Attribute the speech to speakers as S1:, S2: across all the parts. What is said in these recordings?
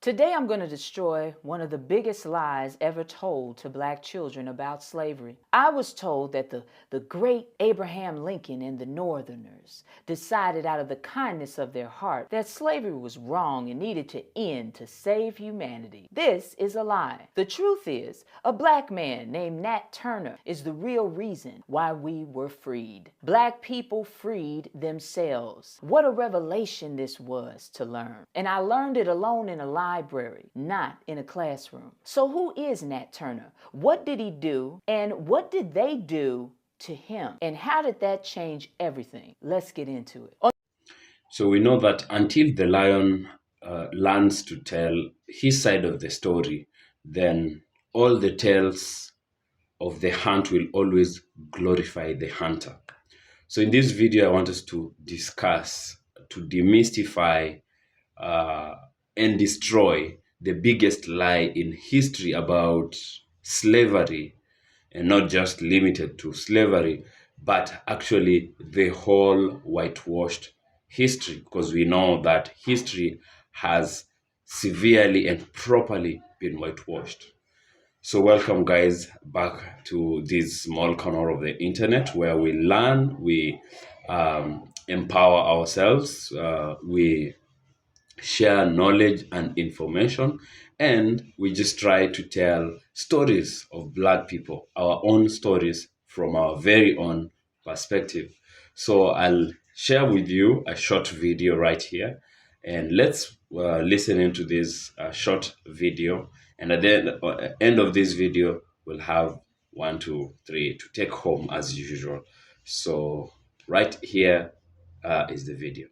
S1: Today I'm going to destroy one of the biggest lies ever told to black children about slavery. I was told that the great Abraham Lincoln and the Northerners decided out of the kindness of their heart that slavery was wrong and needed to end to save humanity. This is a lie. The truth is, a black man named Nat Turner is the real reason why we were freed. Black people freed themselves. What a revelation this was to learn. And I learned it alone in a library, not in a classroom. So who is Nat Turner? What did he do? And what did they do to him? And how did that change everything? Let's get into it.
S2: So we know that until the lion learns to tell his side of the story, then all the tales of the hunt will always glorify the hunter. So in this video, I want us to discuss, to demystify uh, and destroy the biggest lie in history about slavery, and not just limited to slavery, but actually the whole whitewashed history, because we know that history has severely and properly been whitewashed. So welcome guys back to this small corner of the internet where we learn, we empower ourselves, we share knowledge and information, and we just try to tell stories of black people, our own stories from our very own perspective. So I'll share with you a short video right here, and let's listen into this short video, and at the end of this video we'll have 1, 2, 3 to take home as usual. So right here is the video.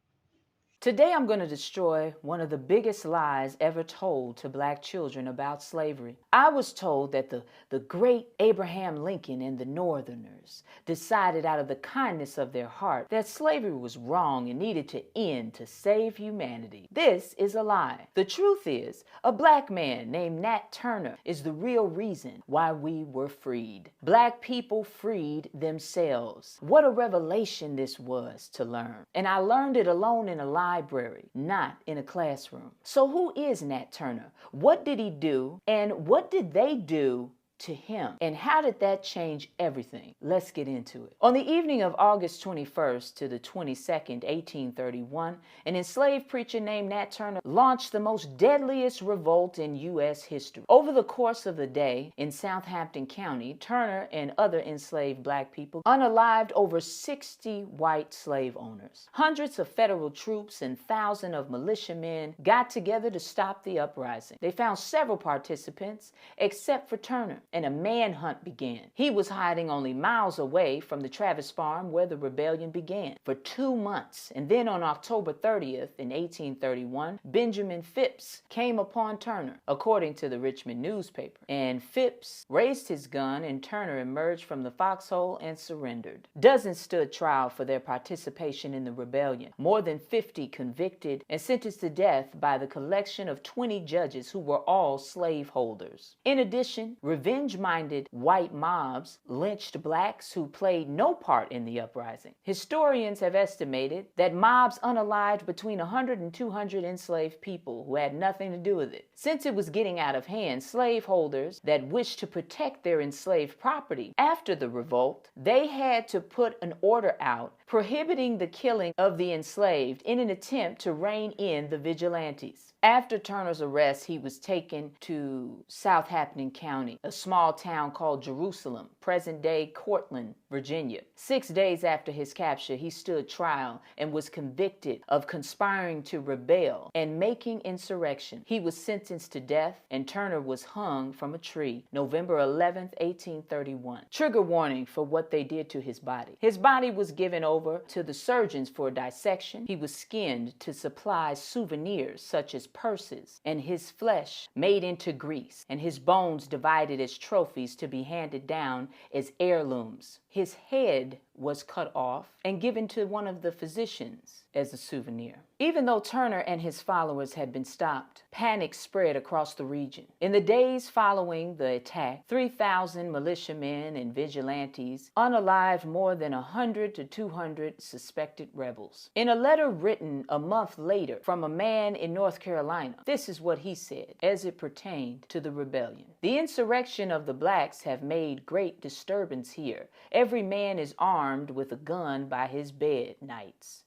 S1: Today I'm going to destroy one of the biggest lies ever told to black children about slavery. I was told that the great Abraham Lincoln and the Northerners decided out of the kindness of their heart that slavery was wrong and needed to end to save humanity. This is a lie. The truth is, a black man named Nat Turner is the real reason why we were freed. Black people freed themselves. What a revelation this was to learn. And I learned it alone in a library, not in a classroom. So who is Nat Turner? What did he do? And what did they do to him? And how did that change everything? Let's get into it. On the evening of August 21st to the 22nd, 1831, an enslaved preacher named Nat Turner launched the most deadliest revolt in U.S. history. Over the course of the day in Southampton County, Turner and other enslaved black people unalived over 60 white slave owners. Hundreds of federal troops and thousands of militiamen got together to stop the uprising. They found several participants except for Turner, and a manhunt began. He was hiding only miles away from the Travis farm where the rebellion began for 2 months. And then on October 30th in 1831, Benjamin Phipps came upon Turner, according to the Richmond newspaper. And Phipps raised his gun and Turner emerged from the foxhole and surrendered. Dozens stood trial for their participation in the rebellion. More than 50 convicted and sentenced to death by the collection of 20 judges who were all slaveholders. In addition, revenge-minded white mobs lynched blacks who played no part in the uprising. Historians have estimated that mobs unalived between 100 and 200 enslaved people who had nothing to do with it. Since it was getting out of hand, slaveholders that wished to protect their enslaved property after the revolt, they had to put an order out prohibiting the killing of the enslaved in an attempt to rein in the vigilantes. After Turner's arrest, he was taken to Southampton County, a small town called Jerusalem, present-day Cortland, Virginia. 6 days after his capture, he stood trial and was convicted of conspiring to rebel and making insurrection. He was sentenced to death, and Turner was hung from a tree, November 11th, 1831. Trigger warning for what they did to his body. His body was given over to the surgeons for dissection. He was skinned to supply souvenirs such as purses, and his flesh made into grease, and his bones divided as trophies to be handed down as heirlooms. His head was cut off and given to one of the physicians as a souvenir. Even though Turner and his followers had been stopped, panic spread across the region. In the days following the attack, 3,000 militiamen and vigilantes unalived more than 100 to 200 suspected rebels. In a letter written a month later from a man in North Carolina, this is what he said as it pertained to the rebellion. The insurrection of the blacks have made great disturbance here. Every man is armed with a gun by his bed nights.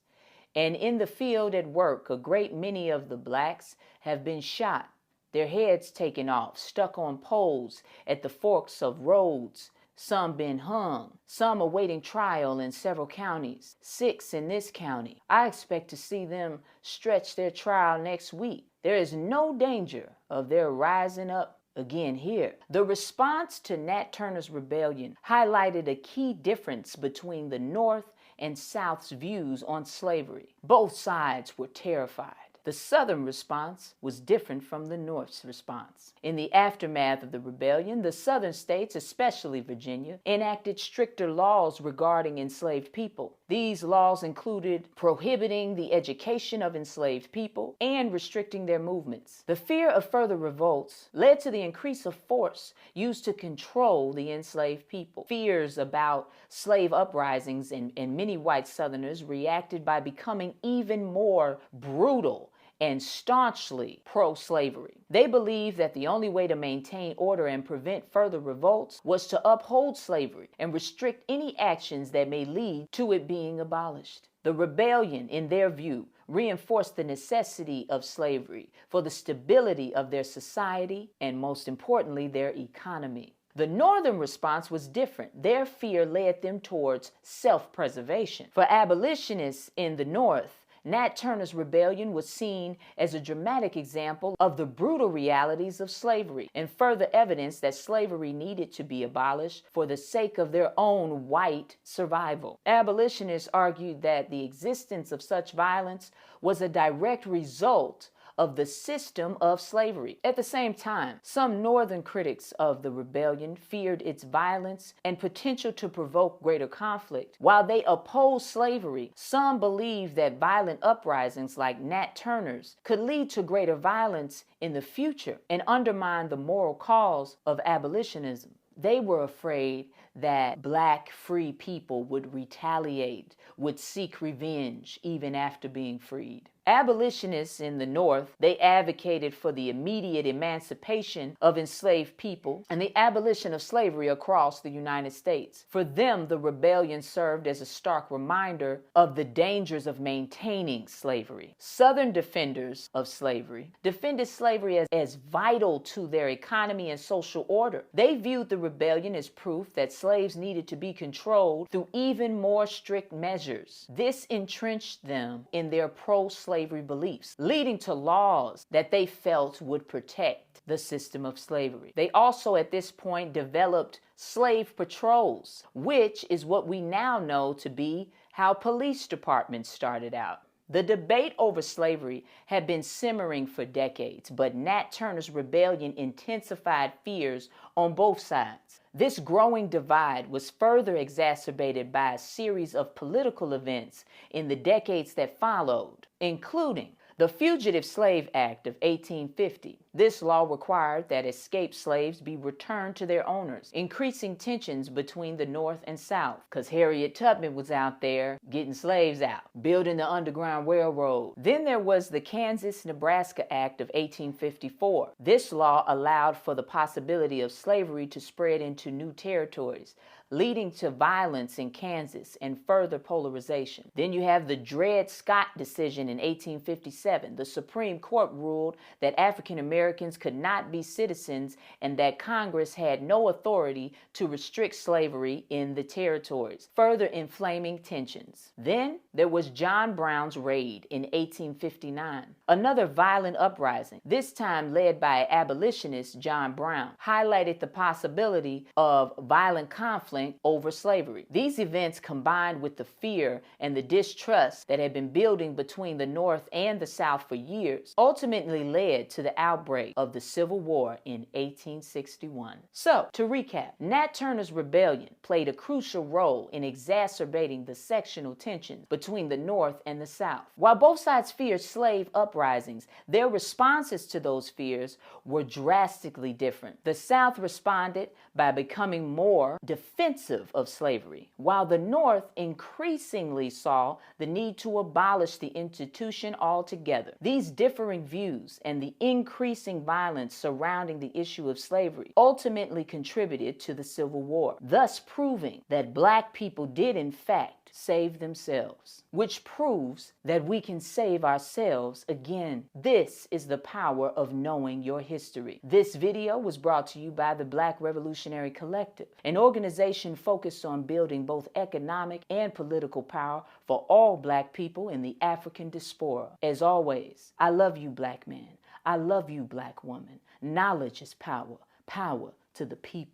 S1: And in the field at work, a great many of the blacks have been shot, their heads taken off, stuck on poles at the forks of roads, some been hung, some awaiting trial in several counties, 6 in this county. I expect to see them stretch their trial next week. There is no danger of their rising up again here. The response to Nat Turner's rebellion highlighted a key difference between the North and South's views on slavery. Both sides were terrified. The Southern response was different from the North's response. In the aftermath of the rebellion, the Southern states, especially Virginia, enacted stricter laws regarding enslaved people. These laws included prohibiting the education of enslaved people and restricting their movements. The fear of further revolts led to the increase of force used to control the enslaved people. Fears about slave uprisings and many white Southerners reacted by becoming even more brutal and staunchly pro-slavery. They believed that the only way to maintain order and prevent further revolts was to uphold slavery and restrict any actions that may lead to it being abolished. The rebellion, in their view, reinforced the necessity of slavery for the stability of their society and, most importantly, their economy. The Northern response was different. Their fear led them towards self-preservation. For abolitionists in the North, Nat Turner's rebellion was seen as a dramatic example of the brutal realities of slavery and further evidence that slavery needed to be abolished for the sake of their own white survival. Abolitionists argued that the existence of such violence was a direct result of the system of slavery. At the same time, some Northern critics of the rebellion feared its violence and potential to provoke greater conflict. While they opposed slavery, some believed that violent uprisings like Nat Turner's could lead to greater violence in the future and undermine the moral cause of abolitionism. They were afraid that black free people would retaliate, would seek revenge even after being freed. Abolitionists in the North, they advocated for the immediate emancipation of enslaved people and the abolition of slavery across the United States. For them, the rebellion served as a stark reminder of the dangers of maintaining slavery. Southern defenders of slavery defended slavery as vital to their economy and social order. They viewed the rebellion as proof that slaves needed to be controlled through even more strict measures. This entrenched them in their pro-slavery beliefs, leading to laws that they felt would protect the system of slavery. They also, at this point, developed slave patrols, which is what we now know to be how police departments started out. The debate over slavery had been simmering for decades, but Nat Turner's rebellion intensified fears on both sides. This growing divide was further exacerbated by a series of political events in the decades that followed, including the Fugitive Slave Act of 1850. This law required that escaped slaves be returned to their owners, increasing tensions between the North and South, because Harriet Tubman was out there getting slaves out, building the Underground Railroad. Then there was the Kansas-Nebraska Act of 1854. This law allowed for the possibility of slavery to spread into new territories, leading to violence in Kansas and further polarization. Then you have the Dred Scott decision in 1857. The Supreme Court ruled that African Americans could not be citizens and that Congress had no authority to restrict slavery in the territories, further inflaming tensions. Then there was John Brown's raid in 1859. Another violent uprising, this time led by abolitionist John Brown, highlighted the possibility of violent conflict over slavery. These events, combined with the fear and the distrust that had been building between the North and the South for years, ultimately led to the outbreak of the Civil War in 1861. So, to recap, Nat Turner's rebellion played a crucial role in exacerbating the sectional tensions between the North and the South. While both sides feared slave uprisings, their responses to those fears were drastically different. The South responded by becoming more defensive of slavery, while the North increasingly saw the need to abolish the institution altogether. These differing views and the increasing violence surrounding the issue of slavery ultimately contributed to the Civil War, thus proving that Black people did in fact save themselves, which proves that we can save ourselves again. This is the power of knowing your history. This video was brought to you by the Black Revolutionary Collective, an organization focused on building both economic and political power for all Black people in the African diaspora. As always, I love you, Black man. I love you, Black woman. Knowledge is power. Power to the people.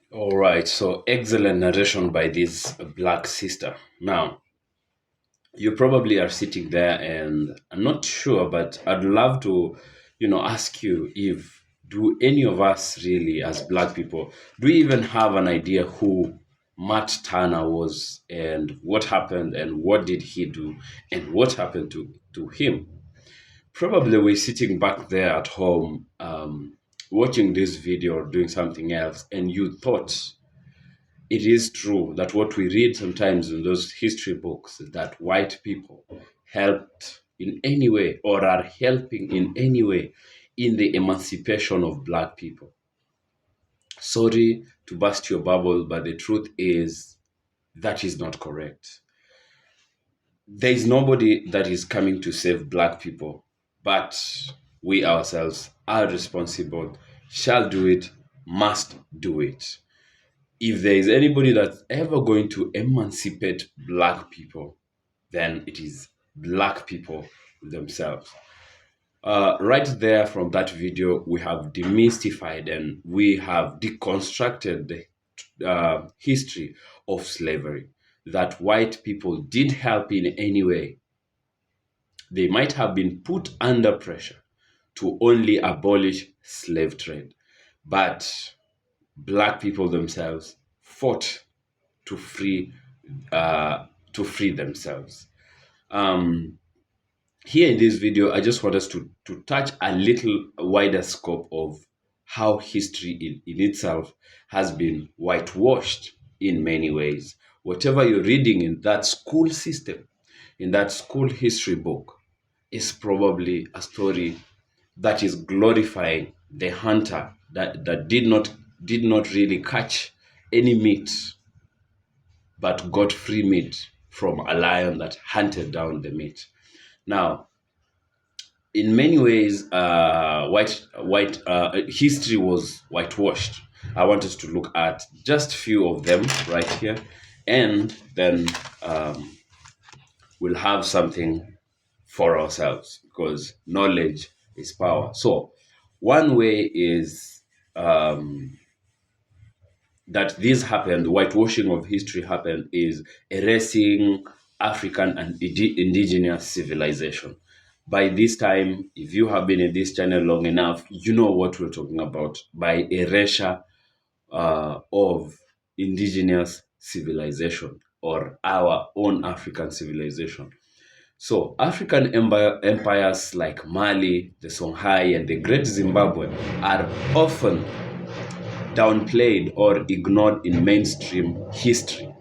S2: All right, so excellent narration by this Black sister. Now, you probably are sitting there and I'm not sure, but I'd love to, ask you, if do any of us really, as Black people, do we even have an idea who Matt Turner was and what happened and what did he do and what happened to him? Probably we're sitting back there at home, watching this video or doing something else, and you thought it is true that what we read sometimes in those history books, that white people helped in any way or are helping in any way in the emancipation of Black people. Sorry to burst your bubble, but the truth is that is not correct. There is nobody that is coming to save Black people, but we ourselves are responsible, shall do it, must do it. If there is anybody that's ever going to emancipate Black people, then it is Black people themselves. Right there from that video, we have demystified and we have deconstructed the history of slavery. That white people did help in any way. They might have been put under pressure to only abolish slave trade, but Black people themselves fought to free themselves. Um, Here in this video, I just want us to touch a little wider scope of how history in itself has been whitewashed in many ways. Whatever you're reading in that school system, in that school history book, is probably a story that is glorifying the hunter that did not really catch any meat, but got free meat from a lion that hunted down the meat. Now, in many ways, white history was whitewashed. I want us to look at just few of them right here, and then we'll have something for ourselves because knowledge is power. So, one way is that this happened, whitewashing of history happened, is erasing African and indigenous civilization. By this time, if you have been in this channel long enough, you know what we're talking about by erasure of indigenous civilization or our own African civilization. So African empires like Mali, the Songhai, and the Great Zimbabwe are often downplayed or ignored in mainstream history.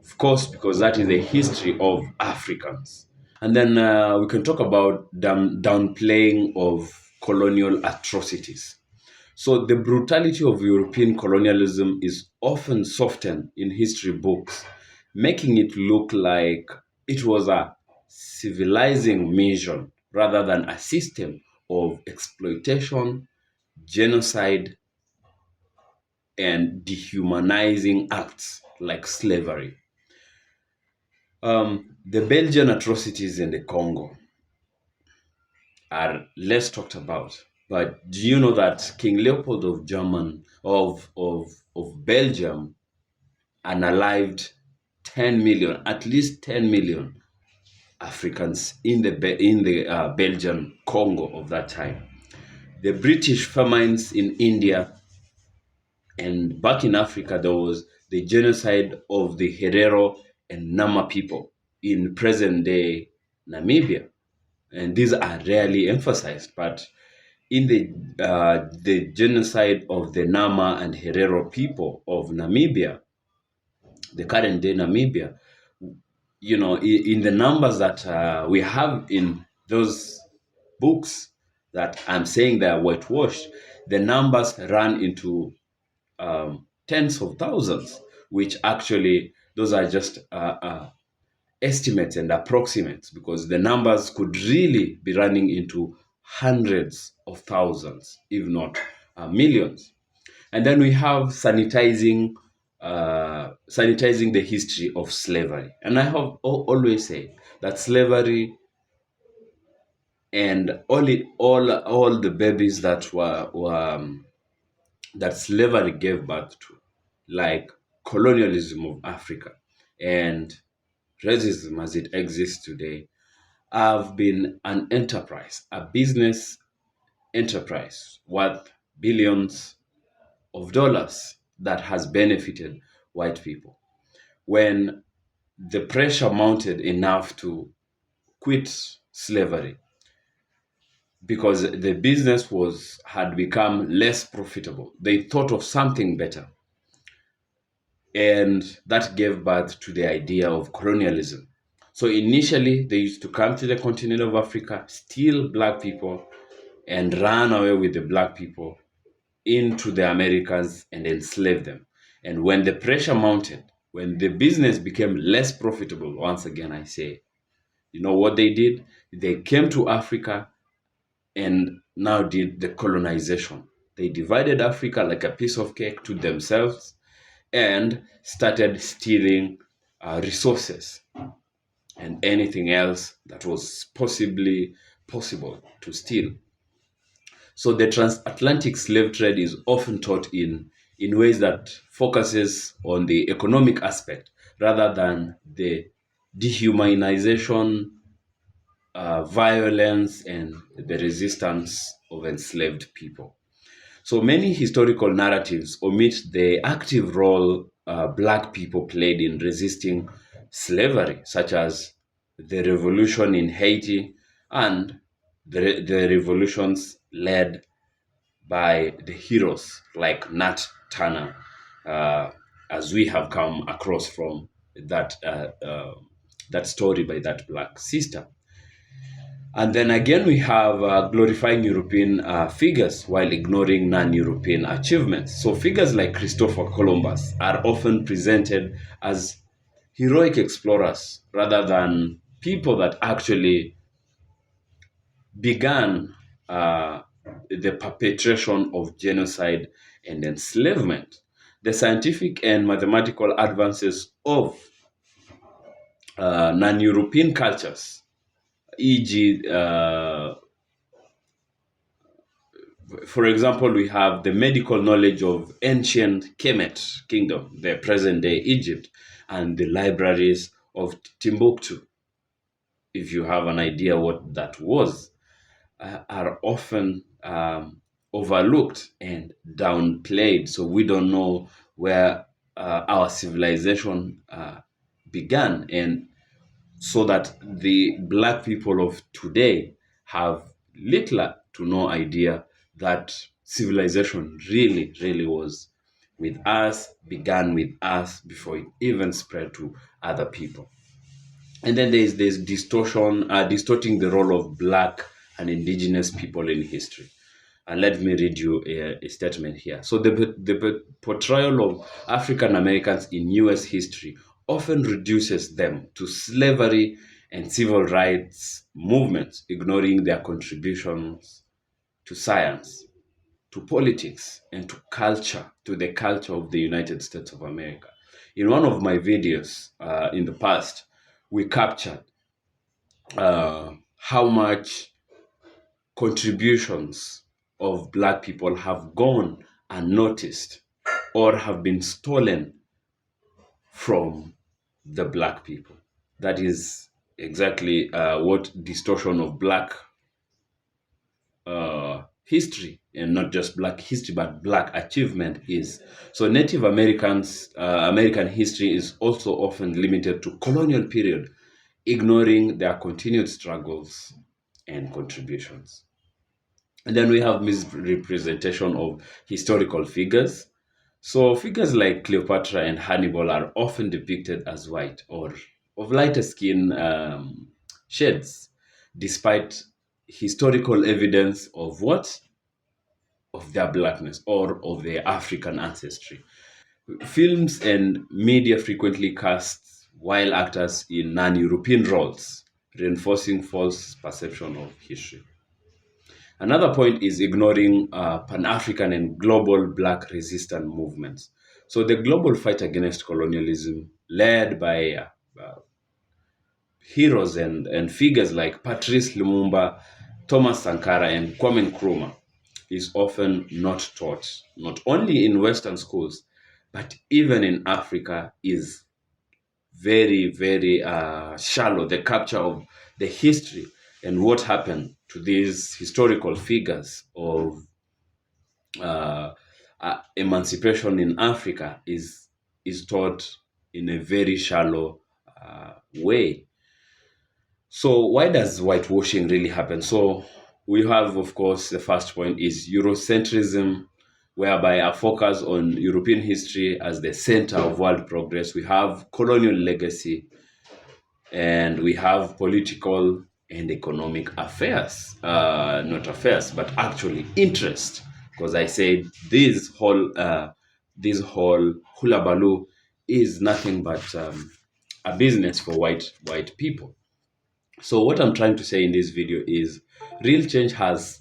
S2: Of course, because that is the history of Africans. And then we can talk about downplaying of colonial atrocities. So the brutality of European colonialism is often softened in history books, making it look like it was a civilizing mission rather than a system of exploitation, genocide, and dehumanizing acts like slavery. The Belgian atrocities in the Congo are less talked about. But do you know that King Leopold of German of Belgium unalived 10 million, at least 10 million Africans in the Belgian Congo of that time. The British famines in India and back in Africa, there was the genocide of the Herero and Nama people in present day Namibia. And these are rarely emphasized, but in the genocide of the Nama and Herero people of Namibia, the current day Namibia, in the numbers that we have in those books that I'm saying they are whitewashed, the numbers run into tens of thousands, which actually those are just estimates and approximates, because the numbers could really be running into hundreds of thousands, if not millions. And then we have sanitizing the history of slavery. And I have always said that slavery and all the babies that that slavery gave birth to, like colonialism of Africa and racism as it exists today, have been an enterprise, a business enterprise worth billions of dollars that has benefited white people. When the pressure mounted enough to quit slavery because the business had become less profitable, they thought of something better. And that gave birth to the idea of colonialism. So initially, they used to come to the continent of Africa, steal black people, and run away with the black people into the Americas and enslave them. And when the pressure mounted, when the business became less profitable, once again I say, you know what they did? They came to Africa and now did the colonization. They divided Africa like a piece of cake to themselves and started stealing resources and anything else that was possibly possible to steal. So the transatlantic slave trade is often taught in ways that focuses on the economic aspect rather than the dehumanization, violence, and the resistance of enslaved people. So many historical narratives omit the active role black people played in resisting slavery, such as the revolution in Haiti and the revolutions led by the heroes like Nat Turner, uh, as we have come across from that story by that black sister. And then again, we have glorifying European figures while ignoring non European achievements. So, figures like Christopher Columbus are often presented as heroic explorers rather than people that actually began the perpetration of genocide and enslavement. The scientific and mathematical advances of non European cultures, e.g., for example, we have the medical knowledge of ancient Kemet kingdom, the present day Egypt, and the libraries of Timbuktu, if you have an idea what that was, are often overlooked and downplayed. So we don't know where our civilization began, and so that the black people of today have little to no idea that civilization really was with us, began with us before it even spread to other people. And then there's this distorting the role of black and indigenous people in history. And let me read you a statement here. So the portrayal of African Americans in US history often reduces them to slavery and civil rights movements, ignoring their contributions to science, to politics, and to culture, to the culture of the United States of America. In one of my videos in the past, we captured how much contributions of Black people have gone unnoticed or have been stolen from the Black people. That is exactly what distortion of Black history, and not just Black history, but Black achievement is. So Native Americans, American history is also often limited to colonial period, ignoring their continued struggles and contributions. And then we have misrepresentation of historical figures. So figures like Cleopatra and Hannibal are often depicted as white or of lighter skin shades, despite historical evidence of what? Of their blackness or of their African ancestry. Films and media frequently cast while actors in non-European roles, reinforcing false perception of history. Another point is ignoring Pan-African and global Black resistance movements. So the global fight against colonialism, led by heroes and figures like Patrice Lumumba, Thomas Sankara, and Kwame Nkrumah, is often not taught, not only in Western schools, but even in Africa, is very, very shallow. The capture of the history and what happened to these historical figures of uh, emancipation in Africa is taught in a very shallow way. So why does whitewashing really happen? So we have, of course, the first point is Eurocentrism, whereby a focus on European history as the center of world progress. We have colonial legacy, and we have political and economic affairs, not affairs, but actually interest. Because I said this whole hula baloo is nothing but a business for white people. So what I'm trying to say in this video is real change has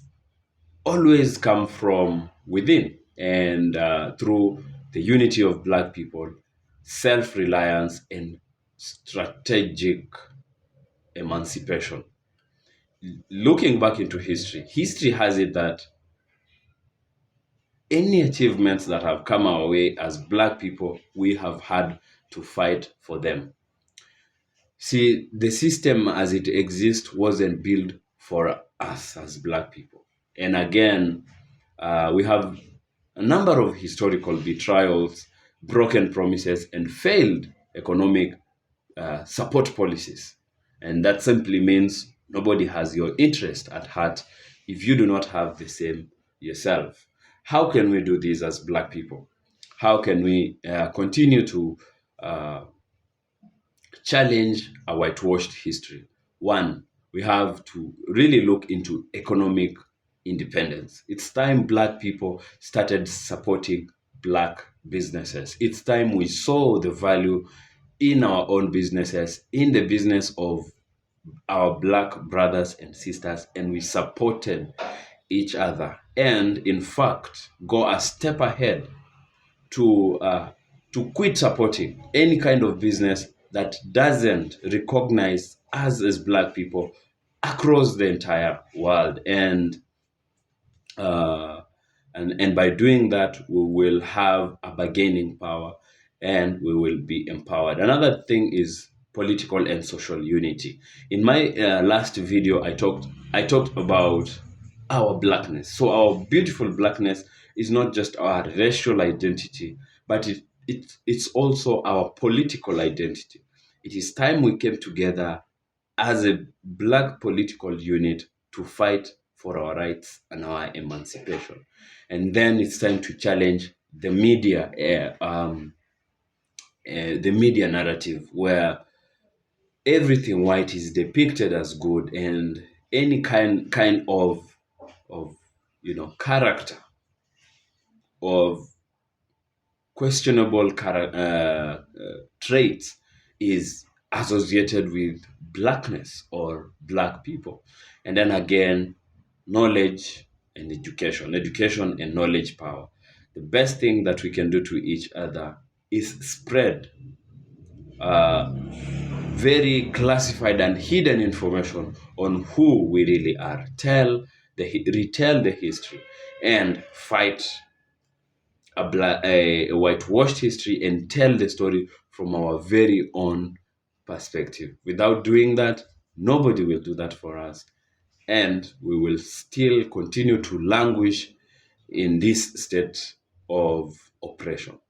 S2: always come from within, and through the unity of Black people, self-reliance, and strategic emancipation. Looking back into history, history has it that any achievements that have come our way as Black people, we have had to fight for them. See, the system as it exists wasn't built for us as Black people. And again, we have a number of historical betrayals, broken promises, and failed economic support policies. And that simply means nobody has your interest at heart if you do not have the same yourself. How can we do this as Black people? How can we continue to uh, challenge a whitewashed history? One, we have to really look into economic independence. It's time Black people started supporting Black businesses. It's time we saw the value in our own businesses, in the business of our Black brothers and sisters, and we supported each other. And in fact, go a step ahead to quit supporting any kind of business that doesn't recognize us as Black people across the entire world. Uh, and by doing that, we will have a bargaining power, and we will be empowered. Another thing is political and social unity. In my last video, I talked about our Blackness. So our beautiful Blackness is not just our racial identity, but it's also our political identity. It is time we came together as a Black political unit to fight for our rights and our emancipation. And then it's time to challenge the media narrative, where everything white is depicted as good, and any kind of character of questionable traits is associated with Blackness or Black people. And then again, knowledge and education and knowledge power. The best thing that we can do to each other is spread very classified and hidden information on who we really are. Retell the history and fight a whitewashed history and tell the story from our very own perspective. Without doing that, nobody will do that for us. And we will still continue to languish in this state of oppression.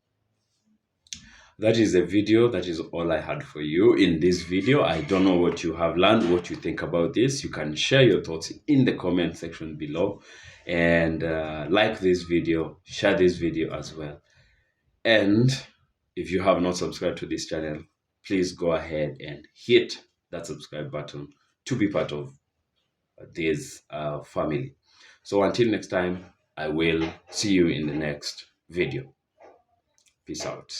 S2: That is the video. That is all I had for you in this video. I don't know what you have learned, what you think about this. You can share your thoughts in the comment section below, and like this video, share this video as well. And if you have not subscribed to this channel, please go ahead and hit that subscribe button to be part of this family. So until next time, I will see you in the next video. Peace out.